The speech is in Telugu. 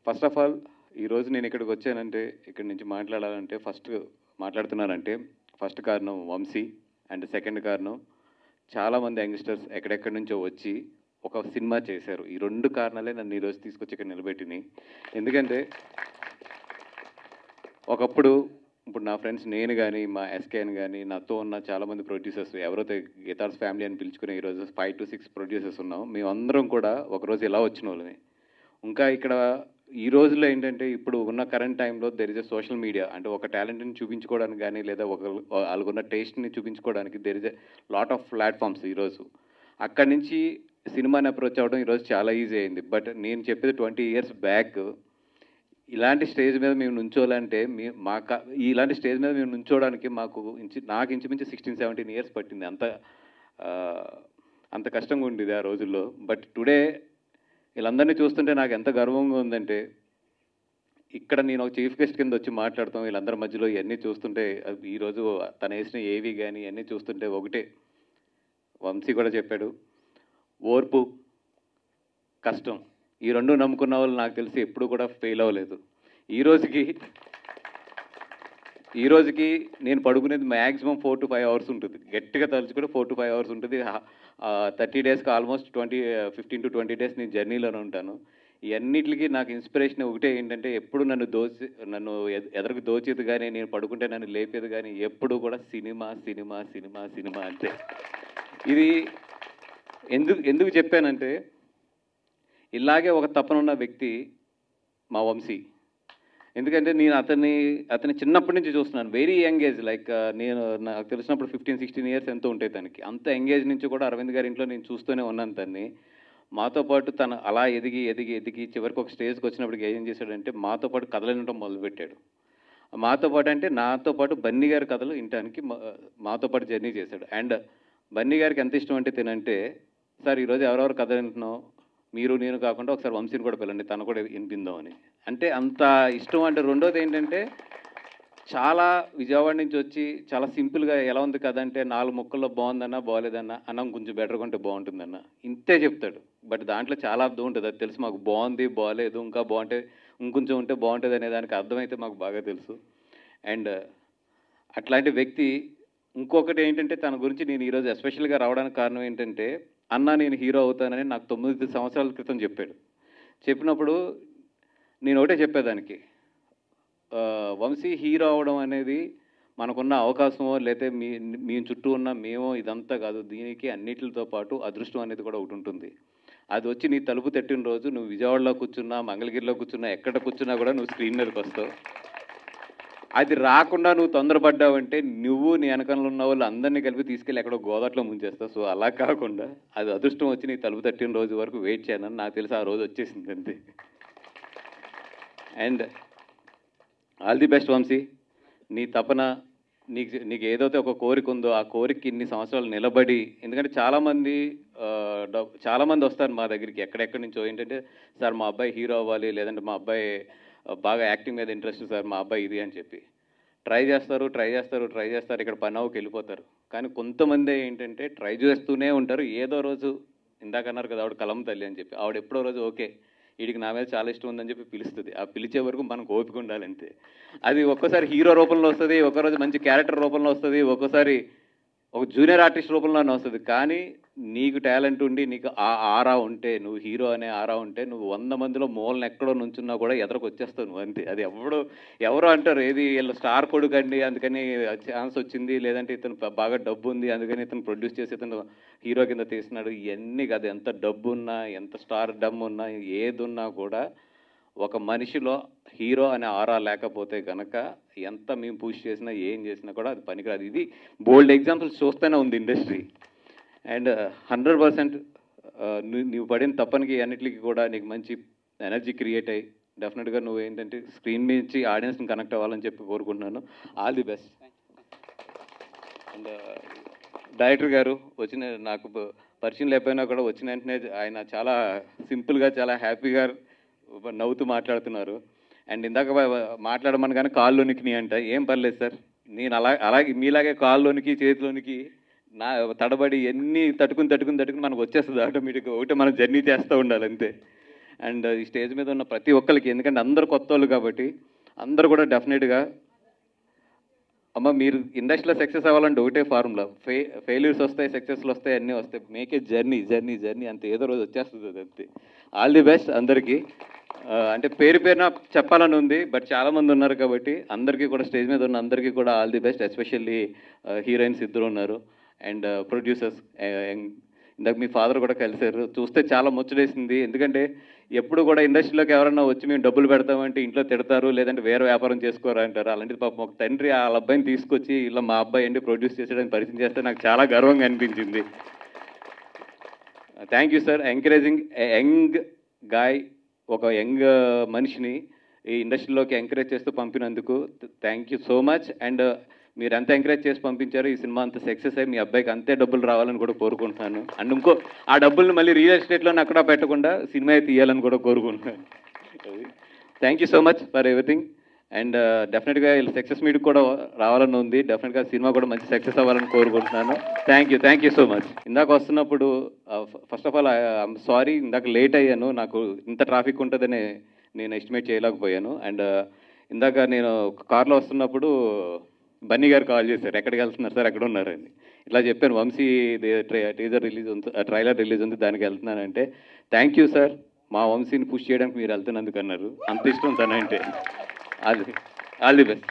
ఫస్ట్ ఆఫ్ ఆల్ ఈరోజు నేను ఇక్కడికి వచ్చానంటే, ఇక్కడి నుంచి మాట్లాడాలంటే మాట్లాడుతున్నానంటే ఫస్ట్ కారణం వంశీ అండ్ సెకండ్ కారణం చాలామంది యంగ్స్టర్స్ ఎక్కడెక్కడి నుంచో వచ్చి ఒక సినిమా చేశారు. ఈ 2 కారణాలే నన్ను ఈరోజు తీసుకొచ్చి ఇక్కడ నిలబెట్టినాయి. ఎందుకంటే ఒకప్పుడు ఇప్పుడు నా ఫ్రెండ్స్ నేను కానీ, మా ఎస్కేఎన్ కానీ, నాతో ఉన్న చాలామంది ప్రొడ్యూసర్స్ ఎవరైతే గీతార్స్ ఫ్యామిలీ అని పిలుచుకునే ఈరోజు 5 to 6 ప్రొడ్యూసర్స్ ఉన్నాం. మేమందరం కూడా ఒకరోజు ఇలా వచ్చిన వాళ్ళమే. ఇంకా ఇక్కడ ఈ రోజుల్లో ఏంటంటే ఇప్పుడు ఉన్న కరెంట్ టైంలో there is a social media. అంటే ఒక టాలెంట్ని చూపించుకోవడానికి కానీ, లేదా వాళ్ళకున్న టేస్ట్ని చూపించుకోవడానికి there is a lot of platforms ఈరోజు. అక్కడి నుంచి సినిమాని అప్రోచ్ అవ్వడం ఈరోజు చాలా ఈజీ అయింది. బట్ నేను చెప్పేది 20 years బ్యాక్ ఇలాంటి స్టేజ్ మీద మేము నుంచోవాలంటే ఇలాంటి స్టేజ్ మీద మేము నుంచోవడానికి నాకు ఇంచుమించు 16-17 years పట్టింది. అంత కష్టంగా ఉండేది ఆ రోజుల్లో. బట్ టుడే వీళ్ళందరినీ చూస్తుంటే నాకు ఎంత గర్వంగా ఉందంటే, ఇక్కడ నేను ఒక చీఫ్ గెస్ట్ కింద వచ్చి మాట్లాడతాం వీళ్ళందరి మధ్యలో ఇవన్నీ చూస్తుంటే, ఈరోజు తను వేసిన ఏవి కానీ ఇవన్నీ చూస్తుంటే ఒకటే, వంశీ కూడా చెప్పాడు, ఓర్పు, కష్టం, ఈ 2 నమ్ముకున్న వాళ్ళు నాకు తెలిసి ఎప్పుడు కూడా ఫెయిల్ అవ్వలేదు. ఈ రోజుకి నేను పడుకునేది మ్యాక్సిమం 4 to 5 hours ఉంటుంది. గట్టిగా తలుచుకుంటే 4 to 5 hours ఉంటుంది. 30 daysకి ఆల్మోస్ట్ 15 to 20 days నేను జర్నీలోనే ఉంటాను. ఇవన్నిటికి నాకు ఇన్స్పిరేషన్ ఒకటే ఏంటంటే, ఎప్పుడు నన్ను ఎదరకు దోచేది కానీ, నేను పడుకుంటే నన్ను లేపేది కానీ ఎప్పుడు కూడా సినిమా సినిమా సినిమా సినిమా అంతే. ఇది ఎందుకు చెప్పానంటే, ఇలాగే ఒక తపనున్న వ్యక్తి మా వంశీ. ఎందుకంటే నేను అతని చిన్నప్పటి నుంచి చూస్తున్నాను. వెరీ యంగ్ ఏజ్, లైక్ నాకు తెలిసినప్పుడు 15-16 years ఎంతో ఉంటాయి తనకి. అంత యంగ్ ఏజ్ నుంచి కూడా అరవింద్ గారి ఇంట్లో నేను చూస్తూనే ఉన్నాను తన్ని. మాతో పాటు తను అలా ఎదిగి చివరికి ఒక స్టేజ్కి వచ్చినప్పటికి ఏం చేశాడంటే, మాతో పాటు కథలు వినడం మొదలుపెట్టాడు. నాతో పాటు బన్నీ గారి కథలు వినటానికి మాతో పాటు జర్నీ చేశాడు. అండ్ బన్నీ గారికి ఎంత ఇష్టం అంటే తినంటే, సార్ ఈరోజు ఎవరెవరు కథ వింటున్నాం, మీరు నేను కాకుండా ఒకసారి వంశీని కూడా పిల్లండి, తను కూడా వినిపిందాం అని. అంటే అంత ఇష్టం. అంటే రెండోది ఏంటంటే, చాలా విజయవాడ నుంచి వచ్చి చాలా సింపుల్గా ఎలా ఉంది కథ అంటే, 4 ముక్కల్లో బాగుందన్నా బాగోలేదన్నా, అన్నం కొంచెం బెటర్గా ఉంటే బాగుంటుందన్న, ఇంతే చెప్తాడు. బట్ దాంట్లో చాలా అర్థం ఉంటుంది. అది తెలుసు మాకు. బాగుంది, బాగోలేదు, ఇంకా బాగుంటే ఇంకొంచెం ఉంటే బాగుంటుంది అనే దానికి అర్థమైతే మాకు బాగా తెలుసు. అండ్ అట్లాంటి వ్యక్తి ఇంకొకటి ఏంటంటే, తన గురించి నేను ఈరోజు ఎస్పెషల్గా రావడానికి కారణం ఏంటంటే, అన్న నేను హీరో అవుతానని నాకు 9 సంవత్సరాల క్రితం చెప్పాడు. చెప్పినప్పుడు నేను ఒకటే చెప్పేదానికి, వంశీ హీరో అవడం అనేది మనకున్న అవకాశమో లేకపోతే మీ చుట్టూ ఉన్న మేమో ఇదంతా కాదు. దీనికి అన్నిటితో పాటు అదృష్టం అనేది కూడా ఒకటి ఉంటుంది. అది వచ్చి నీ తలుపు తట్టిన రోజు నువ్వు విజయవాడలో కూర్చున్నా, మంగళగిరిలో కూర్చున్నా, ఎక్కడ కూర్చున్నా కూడా నువ్వు స్క్రీన్ మీదకి వస్తావు. అది రాకుండా నువ్వు తొందరపడ్డావంటే నువ్వు నీ వెనకంలో ఉన్న వాళ్ళు అందరినీ కలిపి తీసుకెళ్ళి ఎక్కడో గోదాట్లో ముంచేస్తావు. సో అలా కాకుండా అది అదృష్టం వచ్చి నీ తలుపు తట్టిన రోజు వరకు వెయిట్ చేయనని నాకు తెలిసి ఆ రోజు వచ్చేసింది అంతే. And all the best Vamshi. నీ తపన, నీకు ఏదైతే ఒక కోరిక ఉందో ఆ కోరికకి ఇన్ని సంవత్సరాలు నిలబడి, ఎందుకంటే చాలామంది వస్తారు మా దగ్గరికి ఎక్కడెక్కడి నుంచో, ఏంటంటే సార్ మా అబ్బాయి హీరో అవ్వాలి, లేదంటే మా అబ్బాయి బాగా యాక్టింగ్ మీద ఇంట్రెస్ట్ సార్ మా అబ్బాయి ఇది అని చెప్పి ట్రై చేస్తారు. ఇక్కడ పని అవ్వకి వెళ్ళిపోతారు. కానీ కొంతమంది ఏంటంటే ట్రై చేస్తూనే ఉంటారు. ఏదో రోజు ఇందాక అన్నారు కదా ఆవిడ కలం తల్లి అని చెప్పి, ఆవిడ ఎప్పుడో రోజు ఓకే వీడికి నా మీద చాలా ఇష్టం ఉందని చెప్పి పిలుస్తుంది. ఆ పిలిచే వరకు మనకు ఓపిక ఉండాలంతే. అది ఒక్కోసారి హీరో రూపంలో వస్తుంది, ఒక్కరోజు మంచి క్యారెక్టర్ రూపంలో వస్తుంది, ఒక్కోసారి ఒక జూనియర్ ఆర్టిస్ట్ రూపంలోనే వస్తుంది. కానీ నీకు టాలెంట్ ఉండి నీకు ఆ ఆరా ఉంటే, నువ్వు హీరో అనే ఆరా ఉంటే, నువ్వు 100 మందిలో మూలను ఎక్కడో నుంచున్నా కూడా ఎదరకు వచ్చేస్తావు నువ్వు అంతే. అది ఎవరో అంటారు ఏది వీళ్ళు స్టార్ కొడుకు అండి అందుకని ఛాన్స్ వచ్చింది, లేదంటే ఇతను బాగా డబ్బు ఉంది అందుకని ఇతను ప్రొడ్యూస్ చేసి ఇతను హీరో కింద తీస్తున్నాడు. ఇవన్నీ కాదు. ఎంత డబ్బు ఉన్నా, ఎంత స్టార్ డమ్ ఉన్నా, ఏది ఉన్నా కూడా ఒక మనిషిలో హీరో అనే ఆరా లేకపోతే కనుక ఎంత మేము పుష్ చేసినా ఏం చేసినా కూడా అది పనికిరాదు. ఇది బోల్డ్ ఎగ్జాంపుల్స్ చూస్తూనే ఉంది ఇండస్ట్రీ. అండ్ 100% నువ్వు పడిన తప్పనికి అన్నిటికీ కూడా నీకు మంచి ఎనర్జీ క్రియేట్ అయ్యి డెఫినెట్గా నువ్వు ఏంటంటే స్క్రీన్ నుంచి ఆడియన్స్ని కనెక్ట్ అవ్వాలని చెప్పి కోరుకుంటున్నాను. All the best. And director గారు నాకు పరిచయం లేకపోయినా కూడా వచ్చిన వెంటనే ఆయన చాలా సింపుల్గా చాలా హ్యాపీగా నవ్వుతూ మాట్లాడుతున్నారు. అండ్ ఇందాక మాట్లాడమని కానీ కాళ్ళలోనికి అంట, ఏం పర్లేదు సార్, నేను అలాగే మీలాగే కాళ్ళలోనికి చేతిలోనికి నా తడబడి ఎన్ని తట్టుకుని మనకు వచ్చేస్తుంది ఆటోమేటిక్గా. ఒకటి మనం జర్నీ చేస్తూ ఉండాలి అంతే. అండ్ ఈ స్టేజ్ మీద ఉన్న ప్రతి ఒక్కరికి, ఎందుకంటే అందరు కొత్త వాళ్ళు కాబట్టి అందరూ కూడా డెఫినెట్గా అమ్మ మీరు ఇండస్ట్రీలో సక్సెస్ అవ్వాలంటే ఒకటే ఫార్ములా, ఫెయిల్యూర్స్ వస్తాయి, సక్సెస్లు వస్తాయి, అన్నీ వస్తాయి. మేకే జర్నీ జర్నీ జర్నీ అంతే, ఏదో రోజు వచ్చేస్తుంది అది అంతే. ఆల్ ది బెస్ట్ అందరికీ. అంటే పేరు పేరున చెప్పాలని ఉంది, బట్ చాలామంది ఉన్నారు కాబట్టి అందరికీ కూడా, స్టేజ్ మీద ఉన్న అందరికీ కూడా all the best. Especially heroines ఇద్దరు ఉన్నారు అండ్ ప్రొడ్యూసర్స్. ఇందాక మీ ఫాదర్ కూడా కలిశారు, చూస్తే చాలా ముచ్చటేసింది. ఎందుకంటే ఎప్పుడు కూడా ఇండస్ట్రీలోకి ఎవరన్నా వచ్చి మేము డబ్బులు పెడతామంటే ఇంట్లో తిడతారు, లేదంటే వేరే వ్యాపారం చేసుకోరా అంటారు. అలాంటిది పాపం ఒక తండ్రి వాళ్ళ అబ్బాయిని తీసుకొచ్చి ఇలా మా అబ్బాయి అండి ప్రొడ్యూస్ చేసేయడానికి పరిచయం చేస్తే నాకు చాలా గర్వంగా అనిపించింది. Thank you sir, encouraging young guy, ఒక యంగ్ మనిషిని ఈ ఇండస్ట్రీలోకి ఎంకరేజ్ చేస్తూ పంపినందుకు thank you so much. And మీరు ఎంత ఎంకరేజ్ చేసి పంపించారు, ఈ సినిమా అంత సక్సెస్ అయ్యి మీ అబ్బాయికి అంతే డబ్బులు రావాలని కూడా కోరుకుంటున్నాను. అండ్ ఇంకో ఆ డబ్బుల్ని మళ్ళీ రియల్ ఎస్టేట్లోనే అక్కడ పెట్టకుండా సినిమా తీయాలని కూడా కోరుకుంటున్నాను. Thank you so much for everything. And డెఫినెట్గా వీళ్ళు సక్సెస్ మీట్కి కూడా రావాలని ఉంది. డెఫినెట్గా సినిమా కూడా మంచి సక్సెస్ అవ్వాలని కోరుకుంటున్నాను. Thank you so much. ఇందాక వస్తున్నప్పుడు first of all I'm sorry, ఇందాక లేట్ అయ్యాను. నాకు ఇంత ట్రాఫిక్ ఉంటుందని నేను ఎస్టిమేట్ చేయలేకపోయాను. అండ్ ఇందాక నేను కార్లో వస్తున్నప్పుడు బన్నీ గారు కాల్ చేశారు, ఎక్కడికి వెళ్తున్నారు సార్, ఎక్కడ ఉన్నారని. ఇట్లా చెప్పాను, వంశీ టీజర్ రిలీజ్ ఉంది, ట్రైలర్ రిలీజ్ ఉంది, దానికి వెళ్తున్నానంటే థ్యాంక్ యూ సార్, మా వంశీని పుష్ చేయడానికి మీరు వెళ్తున్నందుకు అన్నారు. అంత ఇష్టం తనంటే. All the best.